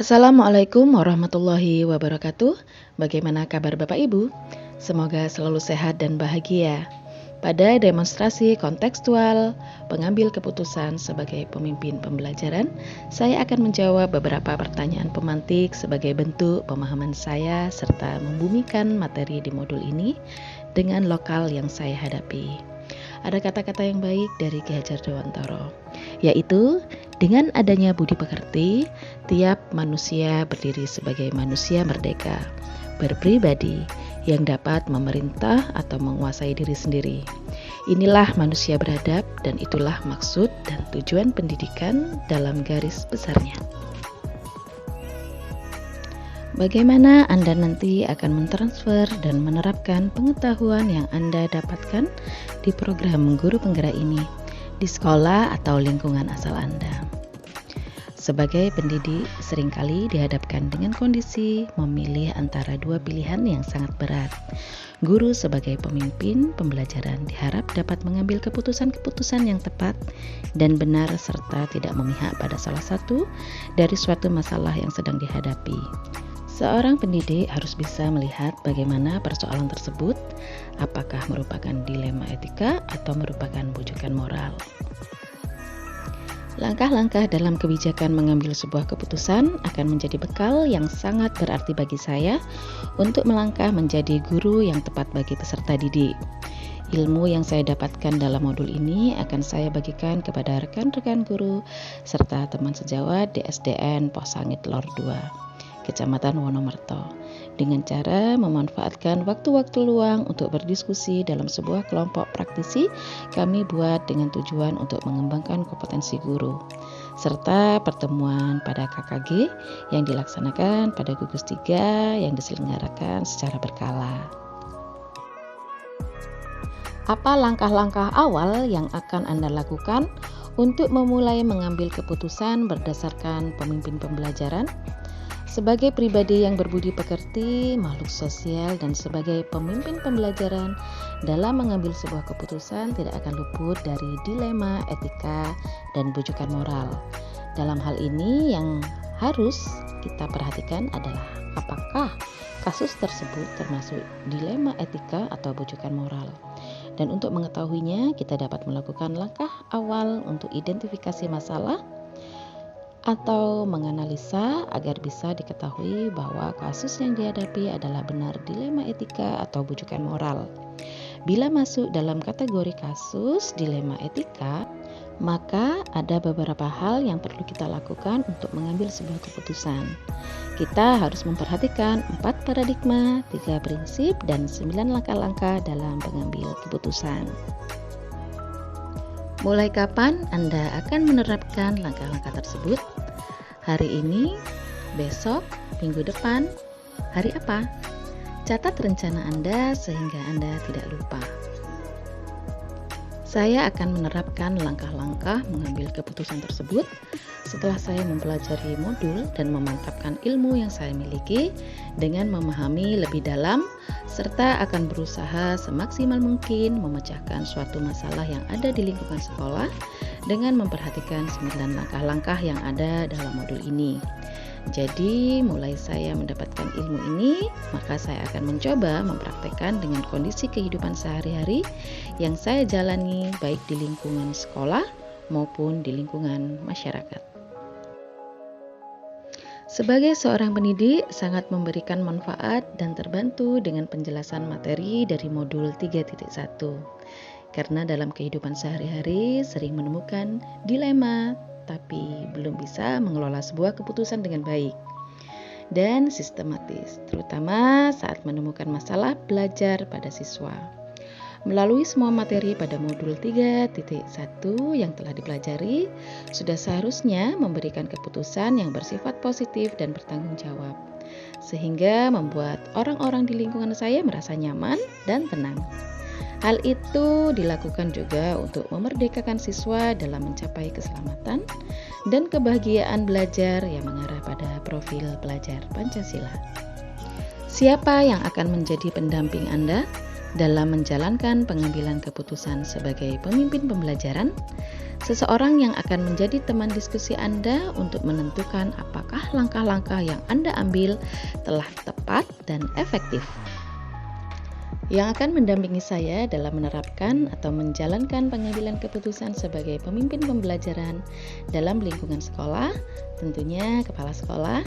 Assalamualaikum warahmatullahi wabarakatuh. Bagaimana kabar Bapak Ibu? Semoga selalu sehat dan bahagia. Pada demonstrasi kontekstual pengambil keputusan sebagai pemimpin pembelajaran, saya akan menjawab beberapa pertanyaan pemantik sebagai bentuk pemahaman saya serta membumikan materi di modul ini dengan lokal yang saya hadapi. Ada kata-kata yang baik dari Ki Hajar Dewantara, yaitu dengan adanya budi pekerti, tiap manusia berdiri sebagai manusia merdeka, berpribadi yang dapat memerintah atau menguasai diri sendiri. Inilah manusia beradab dan itulah maksud dan tujuan pendidikan dalam garis besarnya. Bagaimana Anda nanti akan mentransfer dan menerapkan pengetahuan yang Anda dapatkan di program Guru Penggerak ini di sekolah atau lingkungan asal Anda? Sebagai pendidik, seringkali dihadapkan dengan kondisi memilih antara dua pilihan yang sangat berat. Guru sebagai pemimpin pembelajaran diharap dapat mengambil keputusan-keputusan yang tepat dan benar serta tidak memihak pada salah satu dari suatu masalah yang sedang dihadapi. Seorang pendidik harus bisa melihat bagaimana persoalan tersebut, apakah merupakan dilema etika atau merupakan bujukan moral. Langkah-langkah dalam kebijakan mengambil sebuah keputusan akan menjadi bekal yang sangat berarti bagi saya untuk melangkah menjadi guru yang tepat bagi peserta didik. Ilmu yang saya dapatkan dalam modul ini akan saya bagikan kepada rekan-rekan guru serta teman sejawat di SDN Pos Sangit Lor 2, Kecamatan Wonomerto, dengan cara memanfaatkan waktu-waktu luang untuk berdiskusi dalam sebuah kelompok praktisi kami buat dengan tujuan untuk mengembangkan kompetensi guru, serta pertemuan pada KKG yang dilaksanakan pada gugus 3 yang diselenggarakan secara berkala. Apa langkah-langkah awal yang akan Anda lakukan untuk memulai mengambil keputusan berdasarkan pemimpin pembelajaran? Sebagai pribadi yang berbudi pekerti, makhluk sosial, dan sebagai pemimpin pembelajaran, dalam mengambil sebuah keputusan tidak akan luput dari dilema etika dan bujukan moral. Dalam hal ini yang harus kita perhatikan adalah apakah kasus tersebut termasuk dilema etika atau bujukan moral. Dan untuk mengetahuinya, kita dapat melakukan langkah awal untuk identifikasi masalah atau menganalisa agar bisa diketahui bahwa kasus yang dihadapi adalah benar dilema etika atau bujukan moral. Bila masuk dalam kategori kasus dilema etika, maka ada beberapa hal yang perlu kita lakukan untuk mengambil sebuah keputusan. Kita harus memperhatikan 4 paradigma, 3 prinsip, dan 9 langkah-langkah dalam pengambil keputusan. Mulai kapan Anda akan menerapkan langkah-langkah tersebut? Hari ini, besok, minggu depan, hari apa? Catat rencana Anda sehingga Anda tidak lupa. Saya akan menerapkan langkah-langkah mengambil keputusan tersebut setelah saya mempelajari modul dan memantapkan ilmu yang saya miliki dengan memahami lebih dalam serta akan berusaha semaksimal mungkin memecahkan suatu masalah yang ada di lingkungan sekolah dengan memperhatikan 9 langkah-langkah yang ada dalam modul ini. Jadi, mulai saya mendapatkan ilmu ini, maka saya akan mencoba mempraktekkan dengan kondisi kehidupan sehari-hari yang saya jalani baik di lingkungan sekolah maupun di lingkungan masyarakat. Sebagai seorang pendidik, sangat memberikan manfaat dan terbantu dengan penjelasan materi dari modul 3.1. Karena dalam kehidupan sehari-hari sering menemukan dilema, tapi belum bisa mengelola sebuah keputusan dengan baik dan sistematis, terutama saat menemukan masalah belajar pada siswa. Melalui semua materi pada modul 3.1 yang telah dipelajari, sudah seharusnya memberikan keputusan yang bersifat positif dan bertanggung jawab, sehingga membuat orang-orang di lingkungan saya merasa nyaman dan tenang. Hal itu dilakukan juga untuk memerdekakan siswa dalam mencapai keselamatan dan kebahagiaan belajar yang mengarah pada profil pelajar Pancasila. Siapa yang akan menjadi pendamping Anda? Dalam menjalankan pengambilan keputusan sebagai pemimpin pembelajaran, seseorang yang akan menjadi teman diskusi Anda untuk menentukan apakah langkah-langkah yang Anda ambil telah tepat dan efektif. Yang akan mendampingi saya dalam menerapkan atau menjalankan pengambilan keputusan sebagai pemimpin pembelajaran dalam lingkungan sekolah, tentunya kepala sekolah,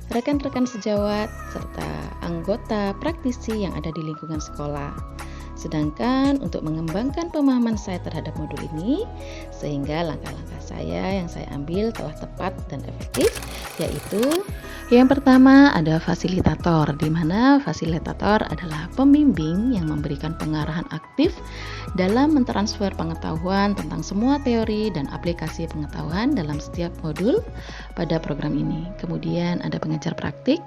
rekan-rekan sejawat, serta anggota praktisi yang ada di lingkungan sekolah. Sedangkan untuk mengembangkan pemahaman saya terhadap modul ini, sehingga langkah-langkah saya yang saya ambil telah tepat dan efektif, yaitu yang pertama ada fasilitator, di mana fasilitator adalah pembimbing yang memberikan pengarahan aktif dalam mentransfer pengetahuan tentang semua teori dan aplikasi pengetahuan dalam setiap modul pada program ini. Kemudian ada pengajar praktik.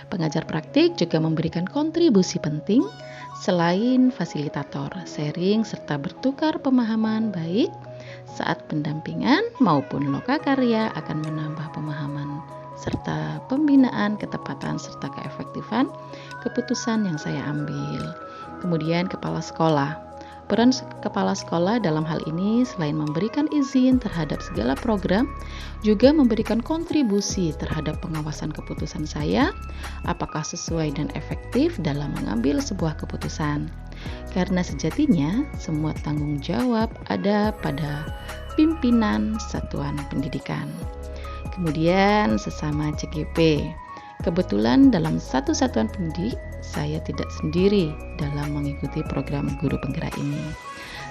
Pengajar praktik juga memberikan kontribusi penting selain fasilitator, sharing serta bertukar pemahaman baik saat pendampingan maupun lokakarya akan menambah pemahaman serta pembinaan ketepatan serta keefektifan keputusan yang saya ambil. Kemudian kepala sekolah. Peran kepala sekolah dalam hal ini selain memberikan izin terhadap segala program, juga memberikan kontribusi terhadap pengawasan keputusan saya, apakah sesuai dan efektif dalam mengambil sebuah keputusan. Karena sejatinya semua tanggung jawab ada pada pimpinan satuan pendidikan. Kemudian sesama CGP. Kebetulan dalam satu satuan pendidik, saya tidak sendiri dalam mengikuti program guru penggerak ini,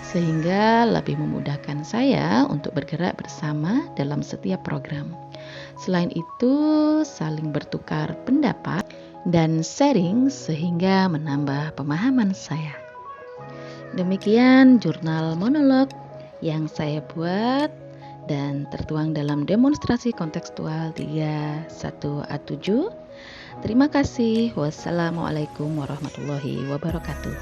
sehingga lebih memudahkan saya untuk bergerak bersama dalam setiap program. Selain itu, saling bertukar pendapat dan sharing sehingga menambah pemahaman saya. Demikian jurnal monolog yang saya buat dan tertuang dalam demonstrasi kontekstual 31A7. Terima kasih. Wassalamualaikum warahmatullahi wabarakatuh.